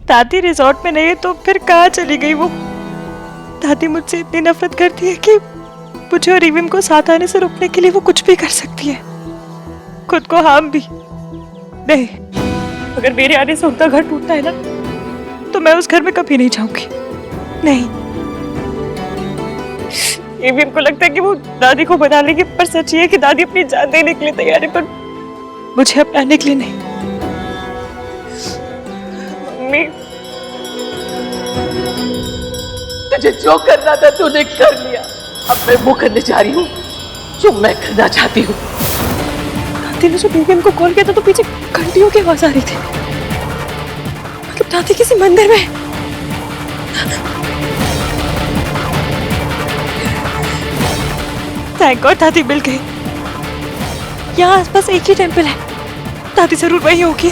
दादी रिजॉर्ट में नहीं है तो फिर कहाँ चली गई वो? दादी मुझसे इतनी नफरत करती है कि मुझे और रिविम को साथ आने से रोकने के लिए वो कुछ भी कर सकती है, खुद को हार्म भी। नहीं, अगर मेरे आने से उनका घर टूटता है ना तो मैं उस घर में कभी नहीं जाऊंगी। नहीं, रिविम को लगता है कि वो दादी को बना लेगी, पर सच ये है कि दादी अपनी जान देने के लिए तैयार है, पर मुझे अपनाने के लिए नहीं। मम्मी, तुझे जो करना था तूने कर लिया, अब मैं वो करने जा रही हूँ जो मैं करना चाहती हूँ। दादी ने जो रिविम को कॉल किया था तो पीछे घंटियों की आवाज आ रही थी, मतलब दादी किसी मंदिर में। थैंक गॉड दादी मिल गई। यहाँ आसपास एक ही टेंपल है, दादी जरूर वही होगी।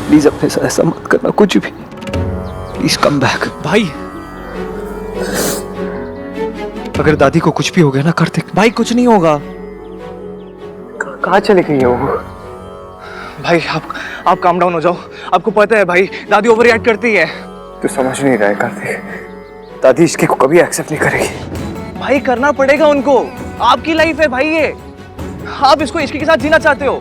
प्लीज अपने साथ ऐसा मत करना, कुछ भी। Please come back. भाई, अगर दादी को कुछ भी हो गया ना कार्तिक, भाई कुछ नहीं होगा। कहाँ चली गई है वो? भाई आप काम डाउन हो जाओ। आपको पता है भाई, दादी ओवर रिएक्ट करती है। तू समझ नहीं रहा है कार्तिक, दादी इसके को कभी एक्सेप्ट नहीं करेगी। भाई करना पड़ेगा उनको, आपकी लाइफ है भाई ये। आप इसको इश्क के साथ जीना चाहते हो।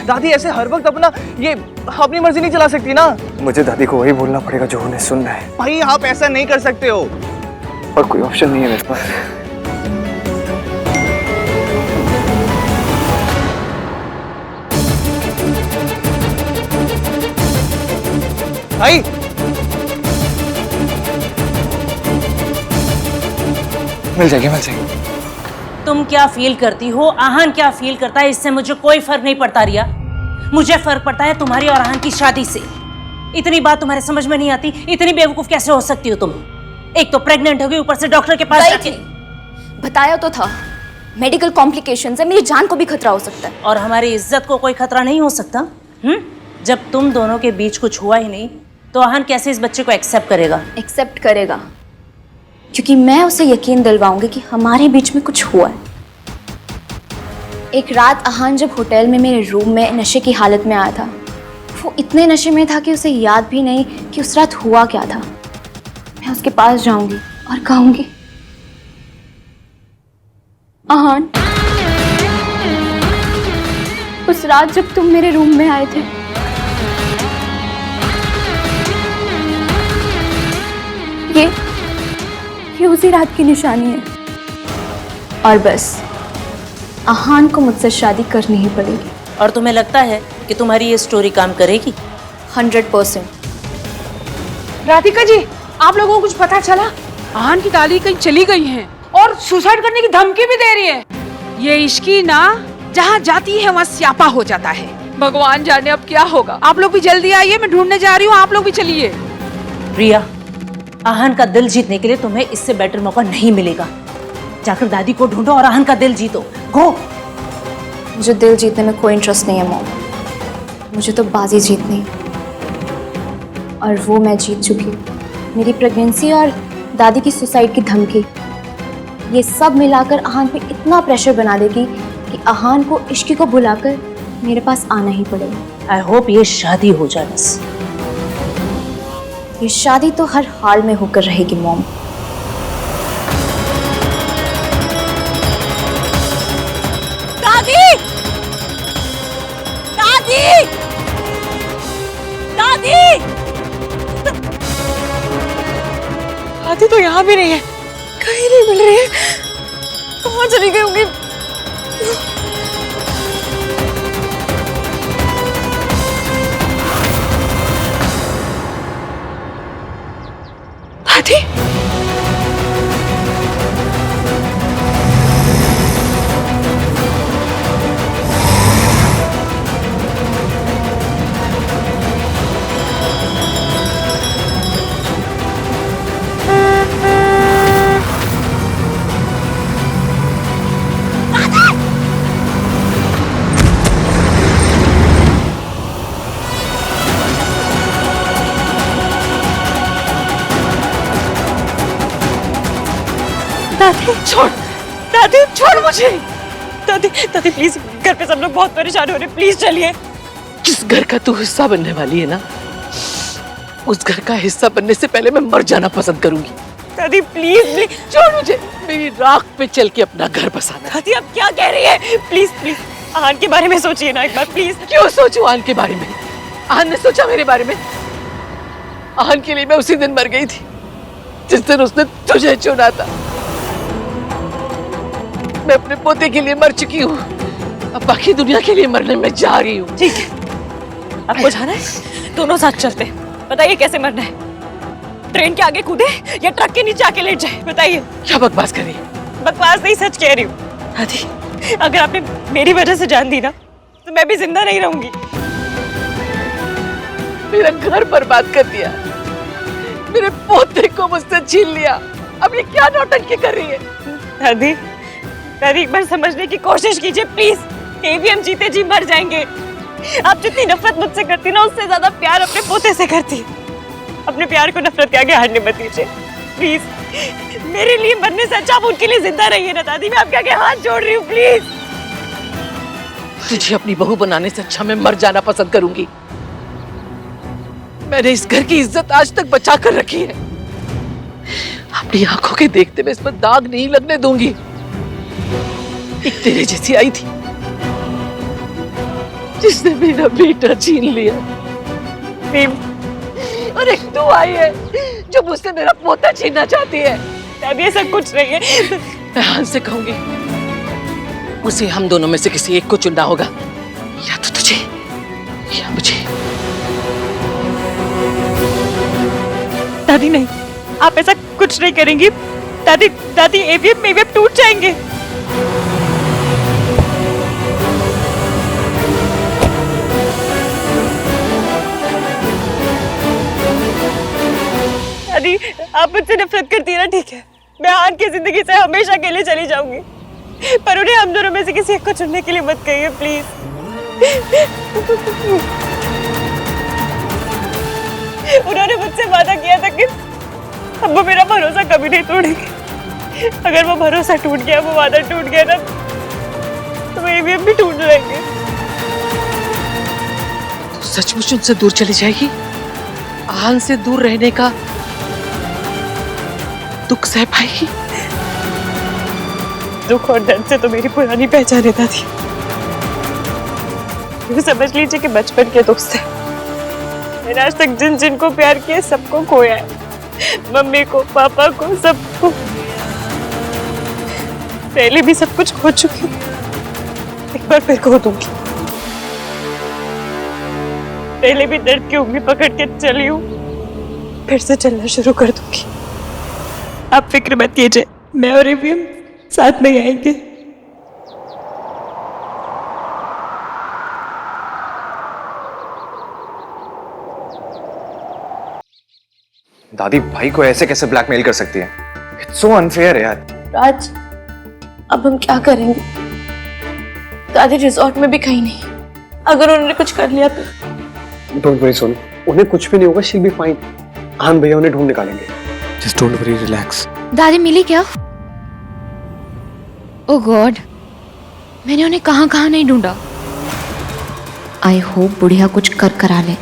दादी ऐसे हर वक्त अपनी मर्जी नहीं चला सकती ना। मुझे दादी को वही बोलना पड़ेगा जो उन्हें सुनना है। भाई आप ऐसा नहीं कर सकते हो। और कोई ऑप्शन नहीं है मेरे पास। भाई मिल जाएगी। तुम क्या फील करती हो, आहान क्या फील करता है, इससे मुझे कोई फर्क नहीं पड़ता रिया। मुझे फर्क पड़ता है तुम्हारी और आहान की शादी से। इतनी बात तुम्हारे समझ में नहीं आती? इतनी बेवकूफ कैसे हो सकती हो तुम? एक तो प्रेग्नेंट हो गई, ऊपर से डॉक्टर के पास जाके। बताया तो था, मेडिकल कॉम्प्लिकेशंस है, मेरी जान को भी खतरा हो सकता है। और हमारी इज्जत को कोई खतरा नहीं हो सकता? जब तुम दोनों के बीच कुछ हुआ ही नहीं तो आहान कैसे इस बच्चे को एक्सेप्ट करेगा? एक्सेप्ट करेगा क्योंकि मैं उसे यकीन दिलवाऊंगी कि हमारे बीच में कुछ हुआ है। एक रात आहान जब होटल में मेरे रूम में नशे की हालत में आया था, वो इतने नशे में था कि उसे याद भी नहीं कि उस रात हुआ क्या था। मैं उसके पास जाऊंगी और कहूंगी, आहान, उस रात जब तुम मेरे रूम में आए थे, ये उसी रात की निशानी है। और बस आहान को मुझसे शादी करनी ही पड़ेगी। और तुम्हें लगता है कि तुम्हारी ये स्टोरी काम करेगी? 100%। राधिका जी, आप लोगों को कुछ पता चला? आहान की दादी कहीं चली गई हैं और सुसाइड करने की धमकी भी दे रही है। ये इश्की ना जहाँ जाती है वहाँ स्यापा हो जाता है। भगवान जाने अब क्या होगा। आप लोग भी जल्दी आइए, मैं ढूंढने जा रही हूँ, आप लोग भी चलिए। रिया, आहान का दिल जीतने के लिए तुम्हें इससे बेटर मौका नहीं मिलेगा। जाकर दादी को ढूंढो और आहान का दिल जीतो। गो। मुझे दिल जीतने में कोई इंटरेस्ट नहीं है मॉम, मुझे तो बाजी जीतनी है और वो मैं जीत चुकी हूँ। मेरी प्रेगनेंसी और दादी की सुसाइड की धमकी, ये सब मिलाकर आहान पे इतना प्रेशर बना देगी कि आहान को इश्की को बुलाकर मेरे पास आना ही पड़ेगा। आई होप ये शादी हो जाए बस। ये शादी तो हर हाल में होकर रहेगी मॉम। दादी! दादी! दादी! दादी तो यहाँ भी नहीं है, कहीं नहीं मिल रही है। कहाँ चली गई होंगी? दादी? दादी छोड़, दादी छोड़ मुझे। दादी दादी प्लीज, घर पे सब लोग बहुत परेशान हो रहे हैं, प्लीज चलिए। जिस घर का तू हिस्सा बनने वाली है ना, उस घर का हिस्सा बनने से पहले मैं मर जाना पसंद करूंगी। दादी प्लीज प्लीज छोड़ मुझे, मेरी राख पे चल के अपना घर बसाना। दादी आप क्या कह रही है? प्लीज प्लीज आहान के बारे में सोचिए ना एक बार प्लीज। क्यों सोचूं आहन के बारे में? आहन ने सोचा मेरे बारे में? आहन के लिए मैं उसी दिन मर गई थी जिस दिन उसने तुझे चुना था। मैं अपने पोते के लिए मर चुकी हूँ, अब बाकी दुनिया के लिए मरने में जा रही हूँ। ठीक है, आपको जाना है? दोनों साथ चलते हैं। बताइए कैसे मरना है? ट्रेन के आगे कूदे या ट्रक के नीचे आके लेट जाए? बताइए। क्या बकवास कर रही है? बकवास नहीं, सच कह रही हूँ। दादी अगर आपने मेरी वजह से जान दी ना तो मैं भी जिंदा नहीं रहूंगी। मेरा घर बर्बाद कर दिया, मेरे पोते को मुझसे छीन लिया, अब ये क्या नौटंकी कर रही है? दादी दादी एक बार समझने की कोशिश कीजिए प्लीज। एवीएम जीते जी मर जाएंगे। आप जितनी नफरत मुझसे करती ना उससे ज्यादा प्यार अपने पोते से करती। अपने प्यार को नफरत के आगे हारने मत दीजिए प्लीज। मेरे लिए मरने से अच्छा आप उनके लिए जिंदा रहिए ना दादी। मैं आपके आगे हाथ जोड़ रही हूँ प्लीज। तुझे अपनी बहू बनाने से अच्छा मैं मर जाना पसंद करूंगी। मैंने इस घर की इज्जत आज तक बचा कर रखी है, अपनी आंखों के देखते मैं इस पर दाग नहीं लगने दूंगी। एक तेरे जैसी आई थी जिसने मेरा बेटा छीन लिया, और एक तू आई है जो मुझसे मेरा पोता छीनना चाहती है। दादी ऐसा कुछ नहीं है। मैं आहन से कहूंगी उसे हम दोनों में से किसी एक को चुनना होगा, या तो तुझे या मुझे। दादी नहीं, आप ऐसा कुछ नहीं करेंगी। दादी दादी एवीएम टूट जाएंगे। दादी आप मुझसे नफरत करती है ना, ठीक है। मैं आहन की जिंदगी से हमेशा के लिए चली जाऊंगी, पर उन्हें हम दोनों में से किसी एक को चुनने के लिए मत कहिए प्लीज। उन्होंने मुझसे वादा किया था कि अब वो मेरा भरोसा कभी नहीं तोड़ेंगे। अगर वो भरोसा टूट गया, वो वादा टूट गया ना, तो वो एवीएम भी टूट जाएंगे। तो सचमुच उनसे दूर चली जाएगी? आहन से दूर रहने का दुख सह पाएगी? दुख और दर्द से तो मेरी पुरानी पहचान है दादी। समझ लीजिए कि बचपन के दुख से मैंने आज तक जिन जिन को प्यार किया सबको खोया है। मम्मी को, पापा को, सबको। पहले भी सब कुछ खो चुकी हूँ, एक बार फिर खो दूंगी। पहले भी दर्द की उंगली पकड़ के चली हूँ, फिर से चलना शुरू कर दूंगी। आप फिक्र मत कीजिए, मैं और एवीएम साथ में आएंगे। दादी भाई को ऐसे कैसे ब्लैकमेल कर सकती है? इट्स सो अनफेयर यार। राज, अब हम क्या करेंगे? दादी रिजॉर्ट में भी कहीं नहीं। अगर उन्होंने कुछ कर लिया तो? डोंट वरी सोनू, उन्हें कुछ भी नहीं होगा, शील बी फाइन। आहन भैया उन्हें ढूंढ निकालेंगे। Just don't worry, relax. दादी मिली क्या? ओह गॉड, मैंने उन्हें कहाँ कहाँ नहीं ढूंढा। आई होप बुढ़िया कुछ कर करा ले,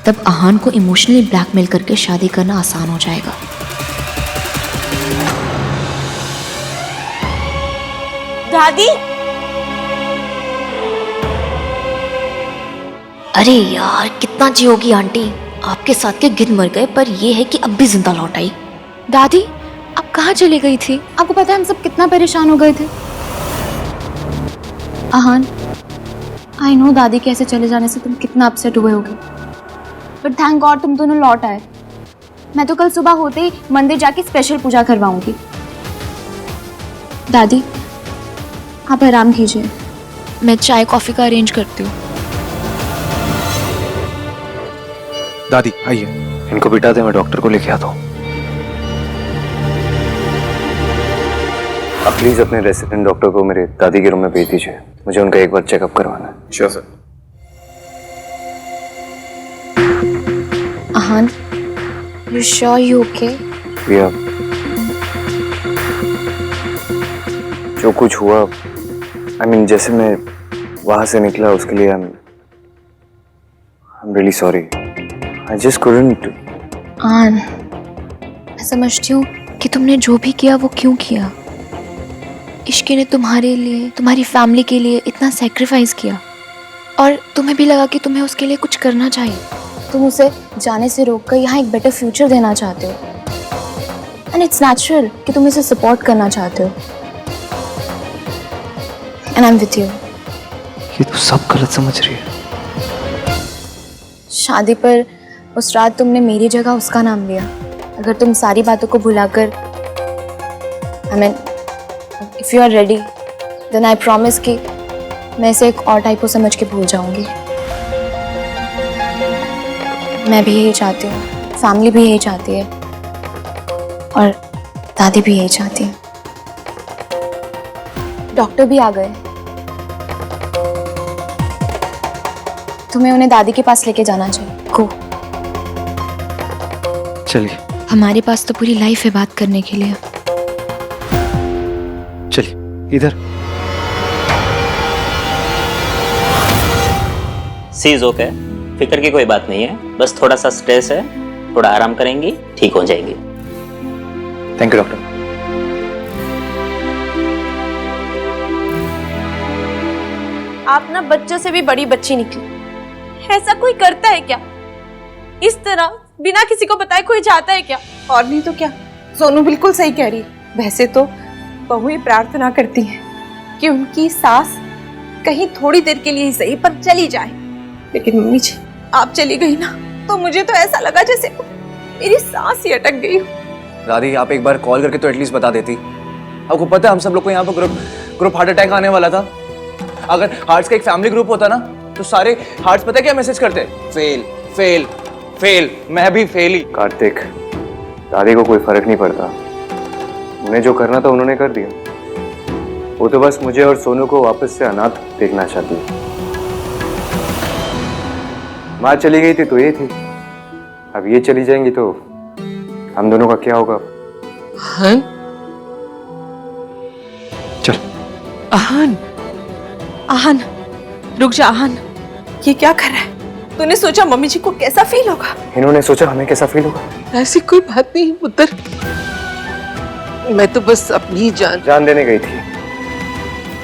तब आहान को इमोशनली ब्लैकमेल करके शादी करना आसान हो जाएगा। दादी अरे यार, कितना जियोगी आंटी। आपके साथ के गिद्ध मर गए, पर ये है कि अब भी जिंदा लौट आई। दादी आप कहाँ चली गई थी? आपको पता है हम सब कितना परेशान हो गए थे। आहान, आई नो दादी के ऐसे चले जाने से तुम कितना अपसेट हुए होगे, बट थैंक गॉड तुम दोनों लौट आए। मैं तो कल सुबह होते ही मंदिर जाके स्पेशल पूजा करवाऊंगी। दादी आप आराम कीजिए, मैं चाय कॉफी का अरेंज करती हूँ। दादी आइए, इनको बिठा दे, मैं डॉक्टर को लेके आता हूँ। आप प्लीज अपने रेसिडेंट डॉक्टर को मेरे दादी के रूम में भेज दीजिए, मुझे उनका एक बार चेकअप करवाना है। Sure sir. Ahaan, you sure you okay? भैया जो कुछ हुआ, I mean, जैसे मैं वहां से निकला उसके लिए I'm really sorry. I just couldn't. आन, मैं समझती हूँ कि तुमने जो भी किया वो क्यों किया। इश्की ने तुम्हारे लिए, तुम्हारी फैमिली के लिए इतना सेक्रीफाइस किया और तुम्हें भी लगा कि तुम्हें उसके लिए कुछ करना चाहिए। तुम उसे जाने से रोककर यहाँ एक बेटर फ्यूचर देना चाहते हो एंड इट्स नेचुरल कि तुम इसे सपोर्ट करना चाहते हो and I am with you. ये तो सब गलत समझ रही है। शादी पर उस रात तुमने मेरी जगह उसका नाम लिया। अगर तुम सारी बातों को भुलाकर I mean if you are ready then I promise कि मैं इसे एक और टाइप को समझ के भूल जाऊंगी। मैं भी यही चाहती हूँ, फैमिली भी यही चाहती है और दादी भी यही चाहती है। डॉक्टर भी आ गए, तुम्हें उन्हें दादी के पास लेके जाना चाहिए। गो। चलिए हमारे पास तो पूरी लाइफ है बात करने के लिए। चलिए इधर। सीज ओके, फिक्र की कोई बात नहीं है, बस थोड़ा सा स्ट्रेस है, थोड़ा आराम करेंगी ठीक हो जाएंगी। Thank you doctor. आप ना बच्चों से भी बड़ी बच्ची निकली। ऐसा कोई करता है क्या? इस तरह बिना किसी को बताए कोई जाता है क्या? और नहीं तो क्या, सोनू बिल्कुल सही कह रही है। वैसे तो बहू ये प्रार्थना करती है कि उनकी सास कहीं थोड़ी देर के लिए ही सही पर चली जाए, लेकिन मम्मी जी आप चली गई ना तो मुझे तो ऐसा लगा जैसे मेरी सांस ही अटक गई। दादी आप एक बार कॉल करके तो एटलीस्ट बता देती। आपको पता है हम सब लोग को यहाँ पर ग्रुप हार्ट अटैक आने वाला था। अगर हार्ट्स का एक फैमिली ग्रुप होता ना तो सारे हार्ट्स पता है क्या मैसेज करते? Fail fail fail. मैं भी फेल ही। कार्तिक, दादी को कोई फर्क नहीं पड़ता। उन्हें जो करना था उन्होंने कर दिया। वो तो बस मुझे और सोनू को वापस से अनाथ देखना चाहती है। माँ चली गई थी तो ये थी, अब ये चली जाएंगी तो हम दोनों का क्या होगा? आहन, चल। आहन, आहन, रुक जा आहन, ये क्या कर रहा है? तूने सोचा मम्मी जी को कैसा फील होगा? इन्होंने सोचा हमें कैसा फील होगा। ऐसी कोई बात नहीं पुत्र, मैं तो बस अपनी जान देने गई थी।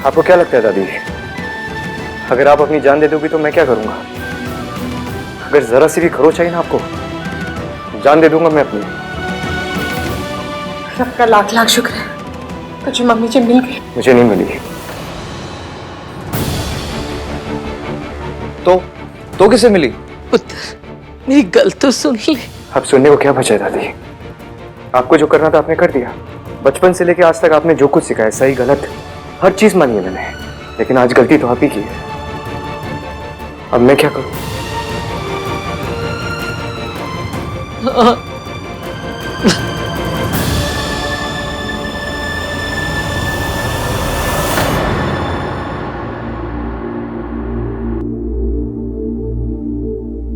आपको क्या लगता है दादी, अगर आप अपनी जान दे दोगी तो मैं क्या करूंगा? अगर जरा सी भी खरोच आई ना आपको, जान दे दूंगा मैं अपनी। सबका लाख लाख शुक्र है तुझे मम्मी जी मिल गई। मुझे नहीं मिली। तो किसे मिली? पुत्र, मेरी गल तो सुन ले। अब सुनने को क्या बचा है दादी? आपको जो करना था आपने कर दिया। बचपन से लेकर आज तक आपने जो कुछ सिखाया, सही गलत हर चीज मानी है मैंने, लेकिन आज गलती तो आप ही की है। अब मैं क्या करूं?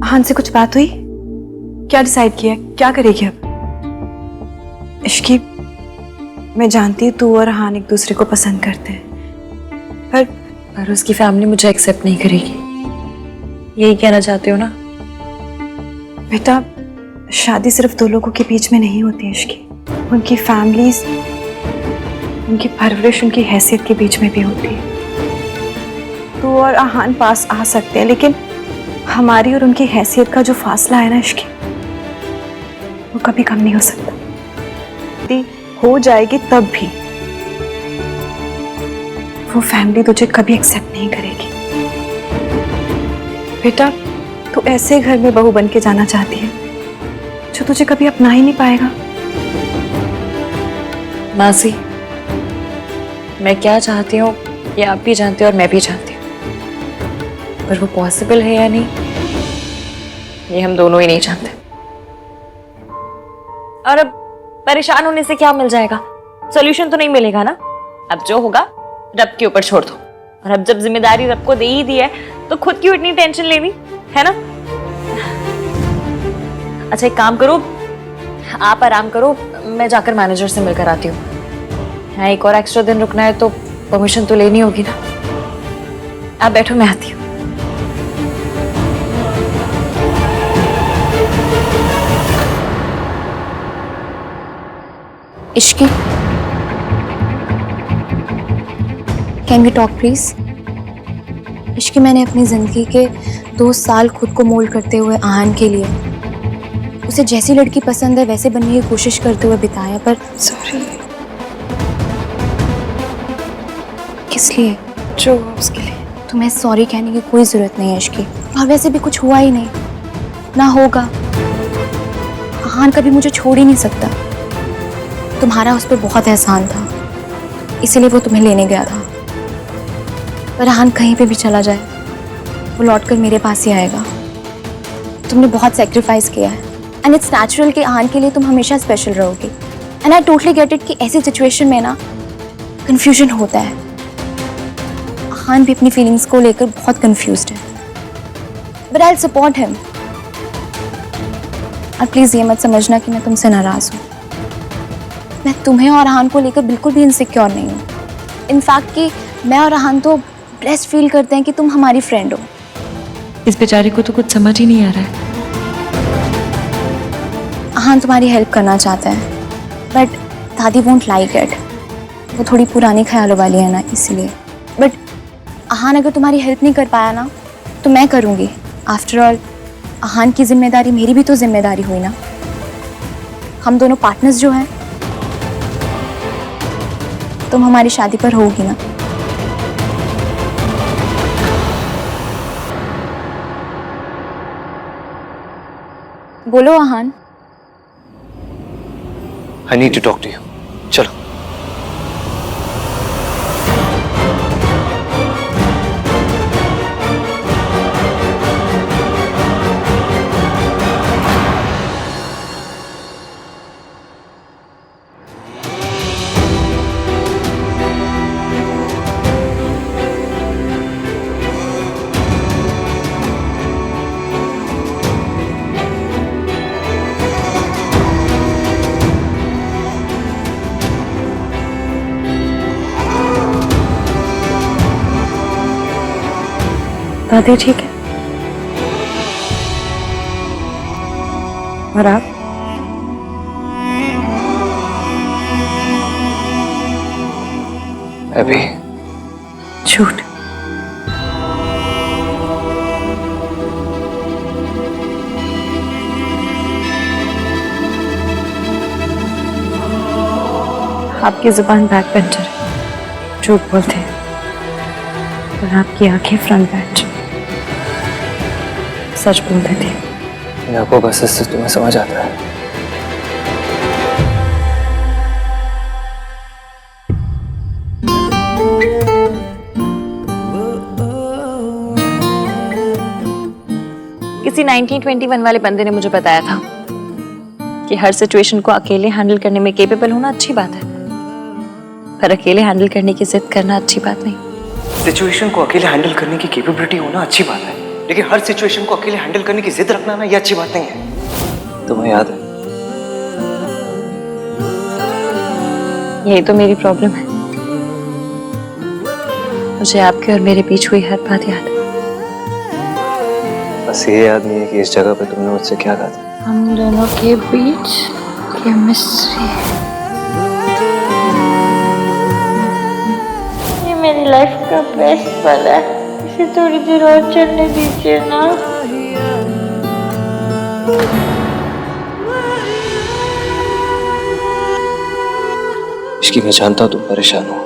आहन से कुछ बात हुई? क्या डिसाइड किया, क्या करेगी अब? इश्की, मैं जानती हूँ तू और आहन एक दूसरे को पसंद करते हैं, पर उसकी फैमिली मुझे एक्सेप्ट नहीं करेगी। यही कहना चाहते हो ना? बेटा, शादी सिर्फ दो लोगों के बीच में नहीं होती है इश्की, उनकी फैमिलीज, उनकी परवरिश, उनकी हैसियत के बीच में भी होती है। तू और आहन पास आ सकते हैं, लेकिन हमारी और उनकी हैसियत का जो फासला है ना इश्की, वो कभी कम नहीं हो सकता। हो जाएगी तब भी वो फैमिली तुझे कभी एक्सेप्ट नहीं करेगी। बेटा, तू ऐसे घर में बहू बन के जाना चाहती है जो तुझे कभी अपना ही नहीं पाएगा। मासी, मैं क्या चाहती हूँ ये आप भी जानते हो और मैं भी जानती हूँ, पर वो पॉसिबल है या नहीं ये हम दोनों ही नहीं जानते। और अब परेशान होने से क्या मिल जाएगा? सॉल्यूशन तो नहीं मिलेगा ना। अब जो होगा रब के ऊपर छोड़ दो, और अब जब जिम्मेदारी रब को दे ही दी है तो खुद क्यों इतनी टेंशन लेनी है ना? अच्छा एक काम करो, आप आराम करो, मैं जाकर मैनेजर से मिलकर आती हूँ। हाँ, एक और एक्स्ट्रा दिन रुकना है तो परमिशन तो लेनी होगी ना। आप बैठो, मैं आती हूँ। Ishki, can we talk please? Ishki, मैंने अपनी जिंदगी के 2 साल खुद को मोल्ड करते हुए आहान के लिए, उसे जैसी लड़की पसंद है वैसे बनने की कोशिश करते हुए बिताया, पर सॉरी। किस लिए? जो हुआ उसके लिए। तुम्हें सॉरी कहने की कोई जरूरत नहीं है इश्की, और वैसे भी कुछ हुआ ही नहीं, ना होगा। आहान कभी मुझे छोड़ ही नहीं सकता। तुम्हारा उस पर बहुत एहसान था, इसीलिए वो तुम्हें लेने गया था। पर आहान कहीं पे भी चला जाए, वो लौटकर मेरे पास ही आएगा। तुमने बहुत सेक्रीफाइस किया है, एंड इट्स नेचुरल कि आहान के लिए तुम हमेशा स्पेशल रहोगे। And I totally get it कि ऐसी सिचुएशन में ना कंफ्यूजन होता है। आहान भी अपनी फीलिंग्स को लेकर बहुत कंफ्यूज्ड है, but I will support him. और प्लीज ये मत समझना कि मैं तुमसे नाराज हूँ। मैं तुम्हें और आहान को लेकर बिल्कुल भी इनसिक्योर नहीं हूँ। इनफैक्ट कि मैं और आहान तो ब्लेस्ड फील करते हैं कि तुम हमारी फ्रेंड हो। इस बेचारे को तो कुछ समझ ही नहीं आ रहा है। आहान तुम्हारी हेल्प करना चाहता है, बट दादी वोंट लाइक इट। वो थोड़ी पुरानी ख्यालों वाली है ना, इसलिए। बट आहान अगर तुम्हारी हेल्प नहीं कर पाया ना, तो मैं करूँगी। आफ्टर ऑल आहान की जिम्मेदारी मेरी भी तो जिम्मेदारी हुई ना। हम दोनों पार्टनर्स जो हैं। तुम हमारी शादी पर होगी ना? बोलो Ahaan. I need to talk to you. चलो। दादी ठीक है? और आप? अभी झूठ। आपकी जुबान बैक बेंचर है, झूठ बोलते हैं, और आपकी आंखें फ्रंट बेंच, सच बोल देती है। आपको बस इससे तुम्हें समझ आता है। किसी 1921 वाले बंदे ने मुझे बताया था कि हर सिचुएशन को अकेले हैंडल करने में केपेबल होना अच्छी बात है, पर अकेले हैंडल करने की जिद करना अच्छी बात नहीं। सिचुएशन को अकेले हैंडल करने की कैपेबिलिटी होना अच्छी बात है, लेकिन हर सिचुएशन को अकेले हैंडल करने की जिद रखना ना, ये अच्छी बात नहीं है। तुम्हें याद है? यही तो मेरी प्रॉब्लम है। मुझे आपके और मेरे बीच हुई हर बात याद है। बस ये याद नहीं है कि इस जगह पे तुमने मुझसे क्या कहा था। हम दोनों के बीच केमिस्ट्री। ये मेरी लाइफ का बेस्ट पल है, इसे थोड़ी देर और चलने दीजिए ना। इश्की, मैं जानता हूँ तुम परेशान हो,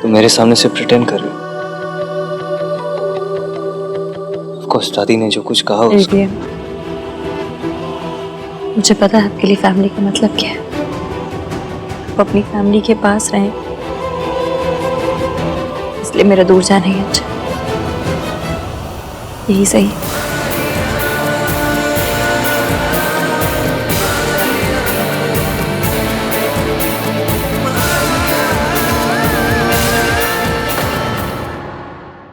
तुम मेरे सामने से प्रिटेंड कर रही हो। ऑफकोर्स दादी ने जो कुछ कहा उसको... मुझे पता है आपके लिए फैमिली का मतलब क्या है। आप अपनी फैमिली के पास रहें, इसलिए मेरा दूर जाना ही अच्छा, यही सही।